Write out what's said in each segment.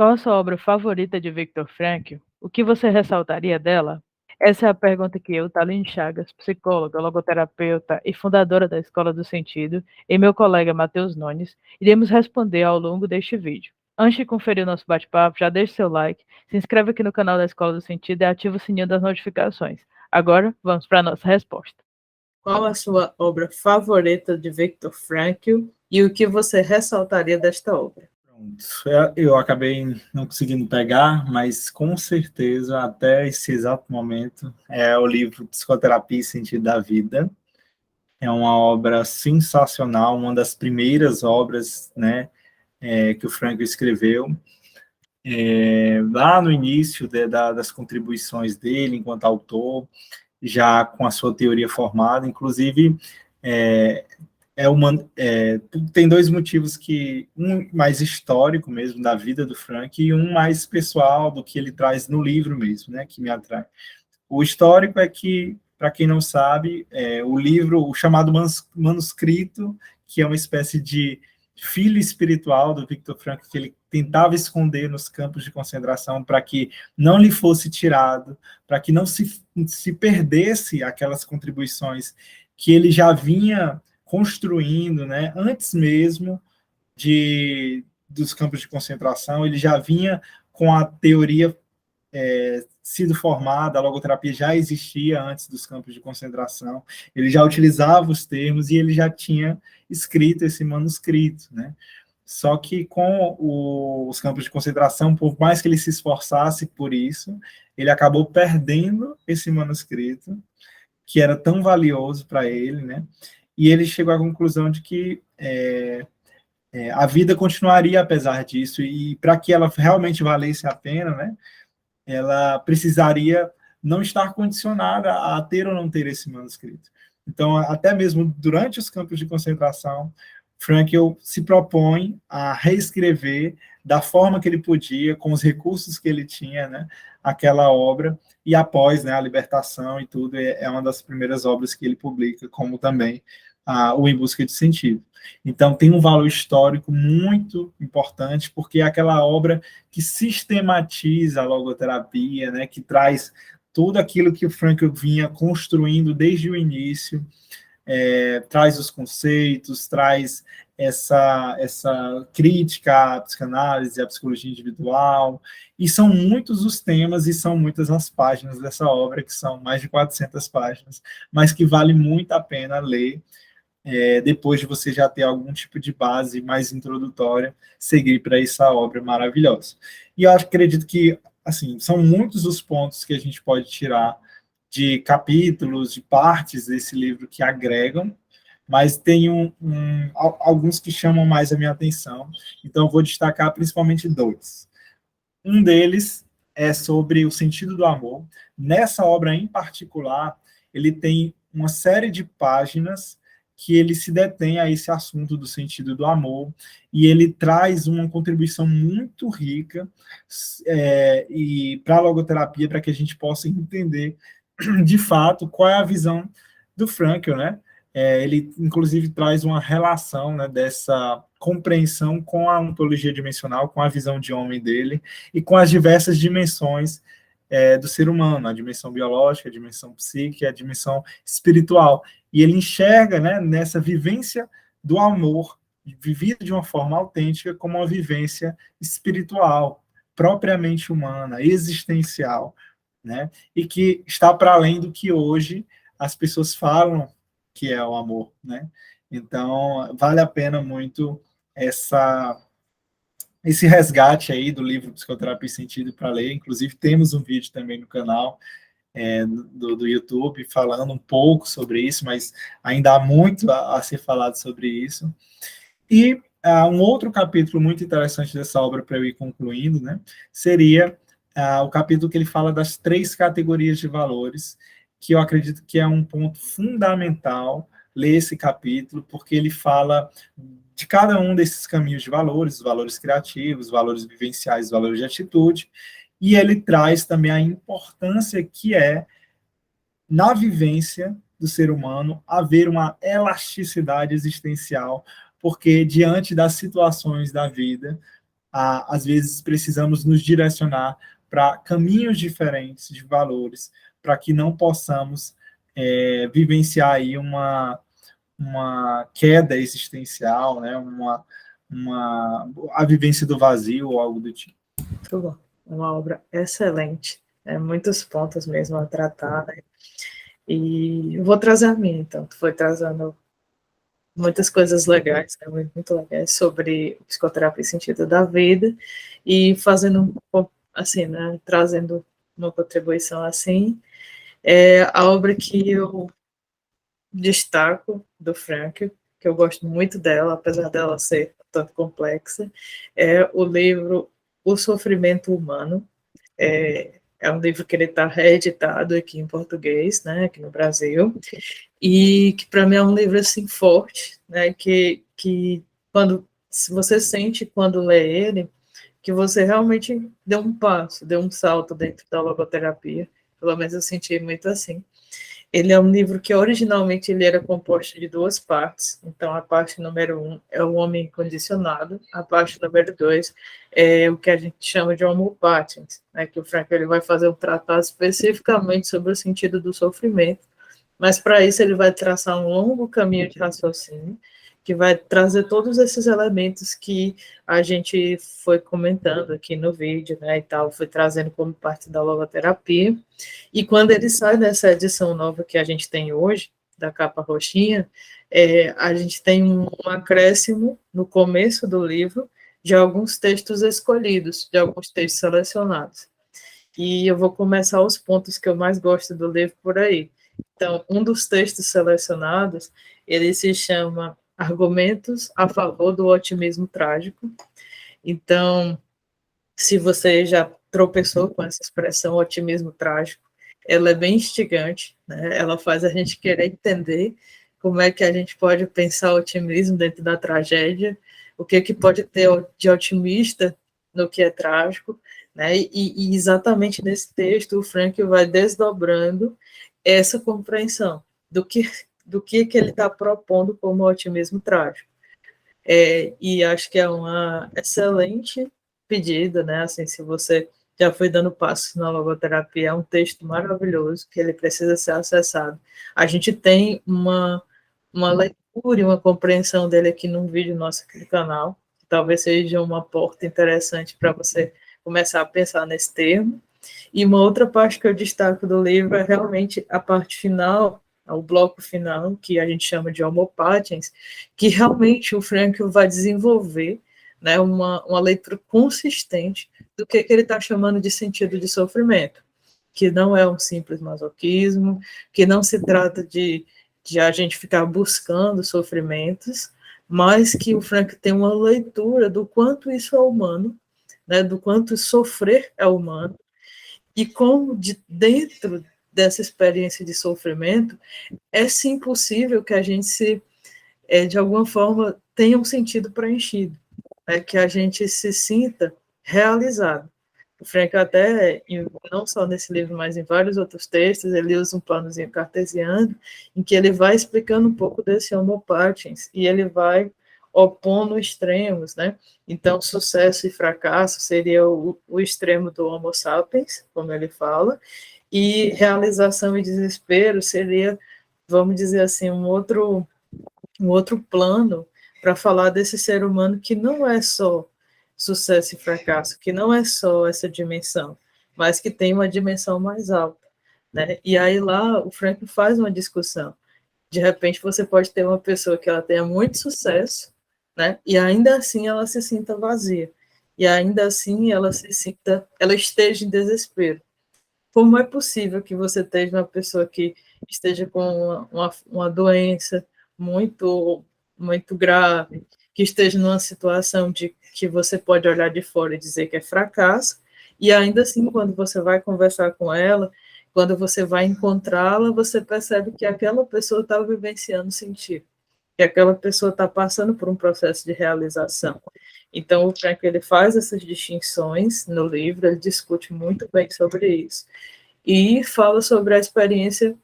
Qual a sua obra favorita de Viktor Frankl? O que você ressaltaria dela? Essa é a pergunta que eu, Thaline Chagas, psicóloga, logoterapeuta e fundadora da Escola do Sentido, e meu colega Matheus Nunes, iremos responder ao longo deste vídeo. Antes de conferir o nosso bate-papo, já deixe seu like, se inscreve aqui no canal da Escola do Sentido e ativa o sininho das notificações. Agora, vamos para a nossa resposta. Qual a sua obra favorita de Viktor Frankl e o que você ressaltaria desta obra? Eu acabei não conseguindo pegar, mas com certeza, até esse exato momento, é o livro Psicoterapia e Sentido da Vida. É uma obra sensacional, uma das primeiras obras, né, que o Frankl escreveu. Lá no início das contribuições dele enquanto autor, já com a sua teoria formada, inclusive, tem dois motivos um mais histórico mesmo da vida do Frankl e um mais pessoal do que ele traz no livro mesmo, né, que me atrai. O histórico é que, para quem não sabe, o livro, o chamado manuscrito, que é uma espécie de filho espiritual do Viktor Frankl, que ele tentava esconder nos campos de concentração para que não lhe fosse tirado, para que não se perdesse aquelas contribuições que ele já vinha construindo, né, antes mesmo dos campos de concentração, ele já vinha com a teoria sido formada, a logoterapia já existia antes dos campos de concentração, ele já utilizava os termos e ele já tinha escrito esse manuscrito, né? Só que com os campos de concentração, por mais que ele se esforçasse por isso, ele acabou perdendo esse manuscrito, que era tão valioso para ele, né? E ele chegou à conclusão de que a vida continuaria apesar disso, e para que ela realmente valesse a pena, né, ela precisaria não estar condicionada a ter ou não ter esse manuscrito. Então, até mesmo durante os campos de concentração, Frankl se propõe a reescrever da forma que ele podia, com os recursos que ele tinha, né, aquela obra, e após, né, a libertação e tudo, é uma das primeiras obras que ele publica, como também o Em Busca de Sentido. Então, tem um valor histórico muito importante, porque é aquela obra que sistematiza a logoterapia, né, que traz tudo aquilo que o Frankl vinha construindo desde o início, traz os conceitos, traz essa crítica à psicanálise, à psicologia individual, e são muitos os temas e são muitas as páginas dessa obra, que são mais de 400 páginas, mas que vale muito a pena ler, depois de você já ter algum tipo de base mais introdutória, seguir para essa obra maravilhosa. E eu acredito que, assim, são muitos os pontos que a gente pode tirar de capítulos, de partes desse livro que agregam, mas tem alguns que chamam mais a minha atenção, então eu vou destacar principalmente dois. Um deles é sobre o sentido do amor. Nessa obra em particular, ele tem uma série de páginas que ele se detém a esse assunto do sentido do amor, e ele traz uma contribuição muito rica e para a logoterapia, para que a gente possa entender, de fato, qual é a visão do Frankl, né? Ele, inclusive, traz uma relação, né, dessa compreensão com a ontologia dimensional, com a visão de homem dele, e com as diversas dimensões do ser humano, a dimensão biológica, a dimensão psíquica, a dimensão espiritual. E ele enxerga, né, nessa vivência do amor, vivida de uma forma autêntica, como uma vivência espiritual, propriamente humana, existencial, né, e que está para além do que hoje as pessoas falam que é o amor, né? Então, vale a pena muito esse resgate aí do livro Psicoterapia e Sentido para ler. Inclusive, temos um vídeo também no canal do YouTube falando um pouco sobre isso, mas ainda há muito a ser falado sobre isso. E um outro capítulo muito interessante dessa obra, para eu ir concluindo, né, seria o capítulo que ele fala das 3 categorias de valores, que eu acredito que é um ponto fundamental ler esse capítulo, porque ele fala de cada um desses caminhos de valores, os valores criativos, os valores vivenciais, os valores de atitude, e ele traz também a importância que é, na vivência do ser humano, haver uma elasticidade existencial, porque diante das situações da vida, às vezes precisamos nos direcionar para caminhos diferentes de valores, para que não possamos vivenciar aí uma queda existencial, né? A vivência do vazio ou algo do tipo. Muito bom. Uma obra excelente. Muitos pontos mesmo a tratar, né? E eu vou trazer a minha, então. Tu foi trazendo muitas coisas legais, né? Muito legais sobre psicoterapia e sentido da vida, e fazendo, assim, né? Trazendo uma contribuição assim. A obra que eu destaco do Frankl, que eu gosto muito dela, apesar dela ser tanto complexa, é o livro O Sofrimento Humano. É um livro que ele está reeditado aqui em português, né, aqui no Brasil, e que para mim é um livro assim forte, né, que quando você sente quando lê ele, que você realmente deu um passo, deu um salto dentro da logoterapia, pelo menos eu senti muito assim. Ele é um livro que originalmente ele era composto de duas partes. Então, a parte número 1 é o homem condicionado, a parte número 2 é o que a gente chama de homo patiens, né, que o Frankl ele vai fazer um tratado especificamente sobre o sentido do sofrimento, mas para isso ele vai traçar um longo caminho de raciocínio, que vai trazer todos esses elementos que a gente foi comentando aqui no vídeo, né, e tal, foi trazendo como parte da logoterapia. E quando ele sai dessa edição nova que a gente tem hoje, da capa roxinha, a gente tem um acréscimo no começo do livro de alguns textos escolhidos, de alguns textos selecionados. E eu vou começar os pontos que eu mais gosto do livro por aí. Então, um dos textos selecionados, ele se chama Argumentos a favor do otimismo trágico. Então, se você já tropeçou com essa expressão otimismo trágico, ela é bem instigante, né? Ela faz a gente querer entender como é que a gente pode pensar otimismo dentro da tragédia, o que pode ter de otimista no que é trágico, né? E exatamente nesse texto o Frankl vai desdobrando essa compreensão do que ele está propondo como otimismo trágico. E acho que é uma excelente pedida, né? Assim, se você já foi dando passos na logoterapia, é um texto maravilhoso que ele precisa ser acessado. A gente tem uma leitura e uma compreensão dele aqui num vídeo nosso aqui no canal, que talvez seja uma porta interessante para você começar a pensar nesse termo. E uma outra parte que eu destaco do livro é realmente a parte final, o bloco final, que a gente chama de homo patiens, que realmente o Frankl vai desenvolver, né, uma leitura consistente do que ele está chamando de sentido de sofrimento, que não é um simples masoquismo, que não se trata de a gente ficar buscando sofrimentos, mas que o Frankl tem uma leitura do quanto isso é humano, né, do quanto sofrer é humano, e como dentro dessa experiência de sofrimento, é sim possível que a gente de alguma forma, tenha um sentido preenchido, né? Que a gente se sinta realizado. O Frankl até, não só nesse livro, mas em vários outros textos, ele usa um planozinho cartesiano, em que ele vai explicando um pouco desse homo patiens, e ele vai opondo extremos, né? Então, sucesso e fracasso seria o extremo do homo sapiens, como ele fala, e realização e desespero seria, vamos dizer assim, um outro plano para falar desse ser humano que não é só sucesso e fracasso, que não é só essa dimensão, mas que tem uma dimensão mais alta, né? E aí lá o Frankl faz uma discussão. De repente você pode ter uma pessoa que ela tenha muito sucesso, né? E ainda assim ela se sinta vazia. E ainda assim ela esteja em desespero. Como é possível que você esteja uma pessoa que esteja com uma doença muito, muito grave, que esteja numa situação de que você pode olhar de fora e dizer que é fracasso, e ainda assim, quando você vai conversar com ela, quando você vai encontrá-la, você percebe que aquela pessoa está vivenciando sentido, que aquela pessoa está passando por um processo de realização. Então, o Frankl ele faz essas distinções no livro, ele discute muito bem sobre isso. E fala sobre a experiência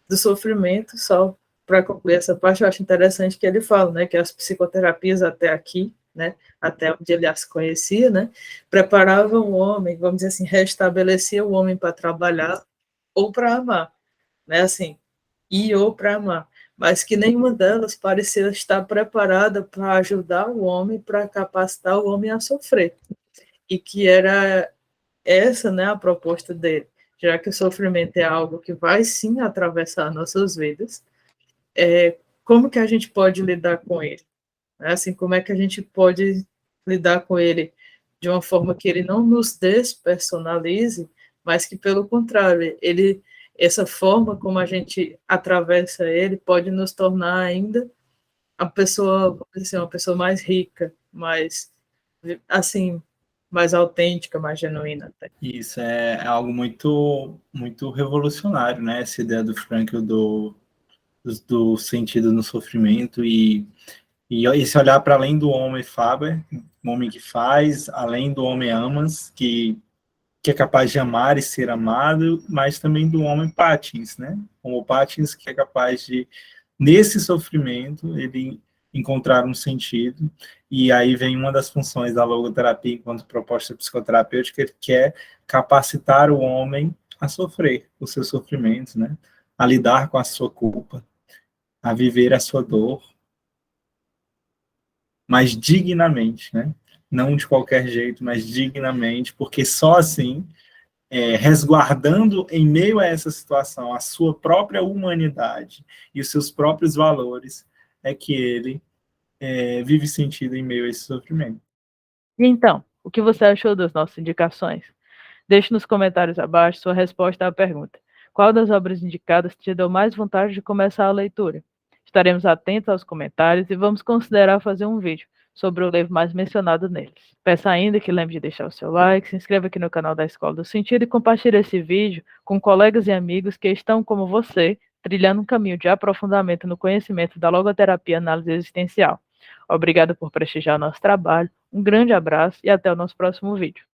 do sofrimento, só para concluir essa parte, eu acho interessante que ele fala, né, que as psicoterapias até aqui, né, até onde ele as conhecia, né, preparava o homem, vamos dizer assim, restabelecia o homem para trabalhar ou para amar, né, assim, e ou para amar, mas que nenhuma delas parecia estar preparada para ajudar o homem, para capacitar o homem a sofrer, e que era essa, né, a proposta dele, já que o sofrimento é algo que vai sim atravessar nossas vidas, como que a gente pode lidar com ele? Assim, como é que a gente pode lidar com ele de uma forma que ele não nos despersonalize, mas que, pelo contrário, essa forma como a gente atravessa ele pode nos tornar ainda a pessoa, vamos dizer assim, uma pessoa mais rica, mais, assim, mais autêntica, mais genuína. Até. Isso é algo muito, muito revolucionário, né? Essa ideia do Frankl do sentido no sofrimento e esse olhar para além do homem Faber, o homem que faz, além do homem Amas, que é capaz de amar e ser amado, mas também do homem Patins, né? Como Patins, que é capaz de, nesse sofrimento, ele encontrar um sentido. E aí vem uma das funções da logoterapia enquanto proposta psicoterapêutica, que é capacitar o homem a sofrer os seus sofrimentos, né? A lidar com a sua culpa, a viver a sua dor, mas dignamente, né? Não de qualquer jeito, mas dignamente, porque só assim, resguardando em meio a essa situação a sua própria humanidade e os seus próprios valores, é que ele vive sentido em meio a esse sofrimento. E então, o que você achou das nossas indicações? Deixe nos comentários abaixo sua resposta à pergunta. Qual das obras indicadas te deu mais vontade de começar a leitura? Estaremos atentos aos comentários e vamos considerar fazer um vídeo sobre o livro mais mencionado neles. Peço ainda que lembre de deixar o seu like, se inscreva aqui no canal da Escola do Sentido e compartilhe esse vídeo com colegas e amigos que estão, como você, trilhando um caminho de aprofundamento no conhecimento da logoterapia e análise existencial. Obrigado por prestigiar o nosso trabalho, um grande abraço e até o nosso próximo vídeo.